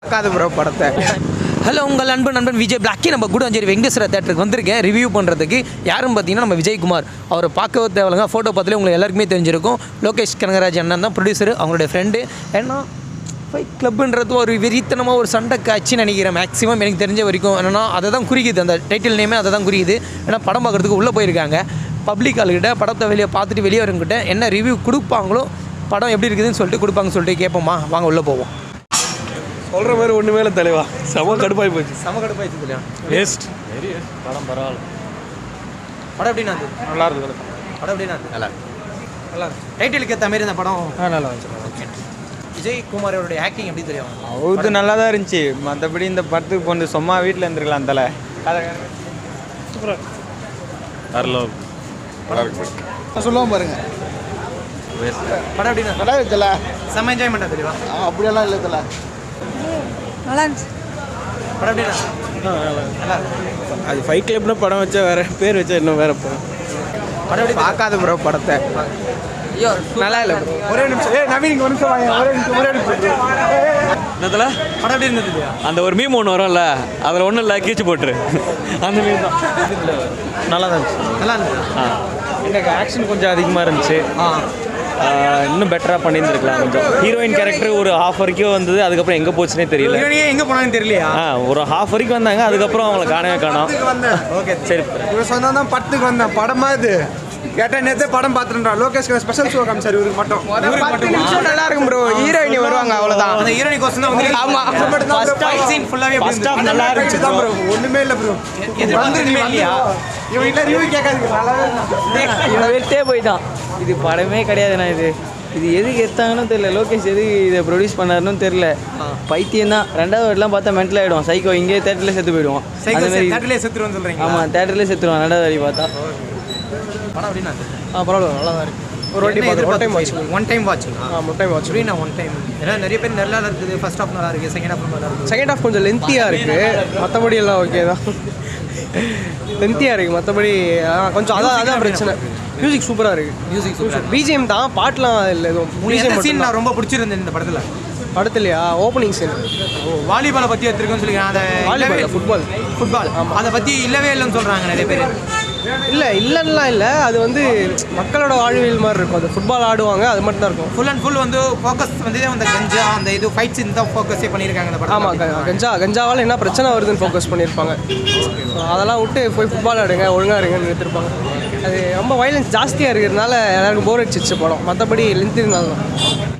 பார்க்காத ப்ரோ படத்தை. ஹலோ உங்கள் நண்பன் விஜய் பிளாக்கி நம்ம கூடஞ்சேரி வெங்கடேஸ்வர தேட்டருக்கு வந்திருக்கேன் ரிவ்யூ பண்ணுறதுக்கு. யாரும் பார்த்தீங்கன்னா நம்ம விஜயகுமார். அவரை பார்க்கவே தேவையில்லைங்க, ஃபோட்டோ பார்த்தாலே உங்களுக்கு எல்லாருக்குமே தெரிஞ்சிருக்கும். லோகேஷ் கனகராஜ் அண்ணன் தான் ப்ரொடியூசர், அவங்களுடைய ஃப்ரெண்டு. ஏன்னா ஃபைட் கிளப்புன்றது ஒரு வெறித்தனமாக ஒரு சண்டை காட்சின்னு நினைக்கிறேன். மேக்ஸிமம் எனக்கு தெரிஞ்ச வரைக்கும் என்னென்னா அதை தான் குறிக்குது, அந்த டைட்டில் நேமே அதை தான் குறிக்குது. ஏன்னா படம் பார்க்குறதுக்கு உள்ளே போயிருக்காங்க. பப்ளிக் ஆளுகிட்ட படத்தை வெளியே பார்த்துட்டு வெளியே வரங்கிட்ட என்ன ரிவ்யூ கொடுப்பாங்களோ, படம் எப்படி இருக்குதுன்னு சொல்லிட்டு கொடுப்பாங்கன்னு சொல்லிட்டு கேட்போமா, வாங்க உள்ளே போவோம். சொல்கிற மாதிரி ஒன்று மேலே தலைவா செம கடுப்பாகி போச்சு. கடுப்பாயிடுச்சு இல்லையா? வேஸ்ட். படம் பரவாயில்ல. படம் எப்படின்னா அது நல்லா இருக்குது. படம் எப்படின்னா நல்லா டைட்டிலுக்கு ஏற்ற மாதிரி இந்த படம் நல்லா இருந்துச்சு. விஜயகுமாரோடைய ஆக்டிங் எப்படி தெரியும்? அவருக்கு நல்லா தான் இருந்துச்சு. மற்றபடி இந்த படத்துக்கு போன சும்மா வீட்டில் இருந்துருக்கலாம். தலை சொல்லுவோம் பாருங்க. படம் எப்படின்னா நல்லா இருக்குல்ல, செம்ம என்ஜாய்மெண்ட்டாக தெரியும். அப்படியெல்லாம் இல்லை தலை. நல்லா இருந்துச்சு. படம் எப்படின்னா நல்லா அது ஃபைட் கிளப்னு படம் வச்சா வேற பேர் வச்சா இன்னும் வேற படம். படம் எப்படி பார்க்காத ப்ரோ படத்தை. ஐயோ நல்லா இல்லை ப்ரோ. ஒரே நிமிஷம். நவீன் ஒரு நிமிஷம் வாங்க. ஒரே நிமிஷம். என்னத்துல படம் எப்படி இருந்தது? அந்த ஒரு மீம் ஒன்று வரும்ல, அதில் ஒன்றும் இல்லை, கீச்சு போட்டுரு. அந்த மீம் தான் நல்லா தான் இருந்துச்சு. நல்லா இருந்தது. எனக்கு ஆக்ஷன் கொஞ்சம் அதிகமாக இருந்துச்சு. இன்னும் பெட்டராக பண்ணியிருந்துருக்கலாம். கொஞ்சம் ஹீரோயின் கேரக்டர் ஒரு ஹாஃப் வரைக்கும் வந்தது, அதுக்கப்புறம் எங்கே போச்சுன்னே தெரியல. எங்கே போனான்னு தெரியலையா? ஒரு ஹாஃப் வரைக்கும் வந்தாங்க, அதுக்கப்புறம் அவங்கள காணவே காணோம். ஓகே சரி, இவன் சொன்னா தான் படத்துக்கு வந்தேன். படமா இது கேட்டால் நேற்றே படம் பார்த்துட்டா. லோகேஷ் ஸ்பெஷல் ஷோ காமிச்சார் இவருக்கு மட்டும். 10 நிமிஷம் நல்லா இருக்கும் ப்ரோ. ஹீரோயினி வருவாங்க, அவ்வளோதான். அந்த ஹீரோயின் கோசம் தான் வந்து. ஆமா. ஃபர்ஸ்ட் ஃபைட் சீன் ஃபுல்லாவே நல்லா இருந்துச்சு தான் ப்ரோ. ஒண்ணுமே இல்லை ப்ரோ. எதிர்பார்க்கவே இல்லையா? இவன் இல்லை ரிவ்யூ கேட்காது. நல்லாவே இவன் வெட்டே போயிட்டான். இது படமே கிடையாதுண்ணா. இது எதுக்கு எடுத்தாங்கன்னு தெரியல. லோகேஷ் எதுக்கு இதை ப்ரொடியூஸ் பண்ணாருன்னு தெரியல. பைத்தியம் தான். ரெண்டாவது வாட்டிலாம் பார்த்தா மென்டல் ஆகிடுவான். சைக்கோ இங்கே தேட்டரில் செத்து போயிடுவான். அந்த மாதிரி தேட்டர்லயே செத்துருன்னு சொல்றீங்க? ஆமாம், தேட்டரில் செத்துருவான் ரெண்டாவது வாட்டி பார்த்தா. படம் எப்படின்னா பரவாயில்ல, நல்லா தான் இருக்கு. ஒரு வாட்டி ஒன் டைம் வாட்சிங். வாட்ச். எப்படின்னா ஒன் டைம். ஏன்னா நிறைய பேர் நல்லா இருக்குது, ஃபர்ஸ்ட் ஹாஃப் நல்லா இருக்குது, செகண்ட் ஹாஃப் நல்லா இருக்குது. செகண்ட் ஹாஃப் கொஞ்சம் லென்த்தியாக இருக்குது. மற்றபடி எல்லாம் ஓகே தான். லென்த்தியாக இருக்குது. மற்றபடி கொஞ்சம் அதான் பிரச்சனை. மியூசிக் சூப்பராக இருக்குது. Music super. பிஜிஎம் தான், பாட்டெலாம் இல்லை. உங்களுக்கு சீன் நான் ரொம்ப பிடிச்சிருந்தேன் இந்த படத்தில். படத்துலையா? Opening scene. வாலிபாலை பற்றி எடுத்துருக்கோன்னு சொல்லிக்கிறேன். அதை வாலிபால் ஃபுட்பால் அதை பற்றி இல்லவே இல்லைன்னு சொல்கிறாங்க நிறைய பேர். இல்லைன்னா இல்லை, அது வந்து மக்களோட வாழ்வியல் மாதிரி இருக்கும். அது ஃபுட்பால் ஆடுவாங்க, அது மட்டும் தான் இருக்கும். ஃபுல் அண்ட் ஃபுல் வந்து ஃபோக்கஸ் வந்து அந்த கஞ்சா அந்த இது ஃபைட் சீன் தான் ஃபோக்கஸே பண்ணியிருக்காங்க இந்த படம். ஆமாம், கஞ்சாவால் என்ன பிரச்சனை வருதுன்னு ஃபோக்கஸ் பண்ணியிருப்பாங்க. அதெல்லாம் விட்டு போய் ஃபுட்பால் ஆடுங்க, ஒழுங்காக இருங்கன்னு எடுத்துருப்பாங்க. அது ரொம்ப வைலன்ஸ் ஜாஸ்தியாக இருக்கிறதுனால எல்லாருக்கும் போர் அடிச்சிச்சு படம். மற்றபடி லென்த் இருந்தாலும்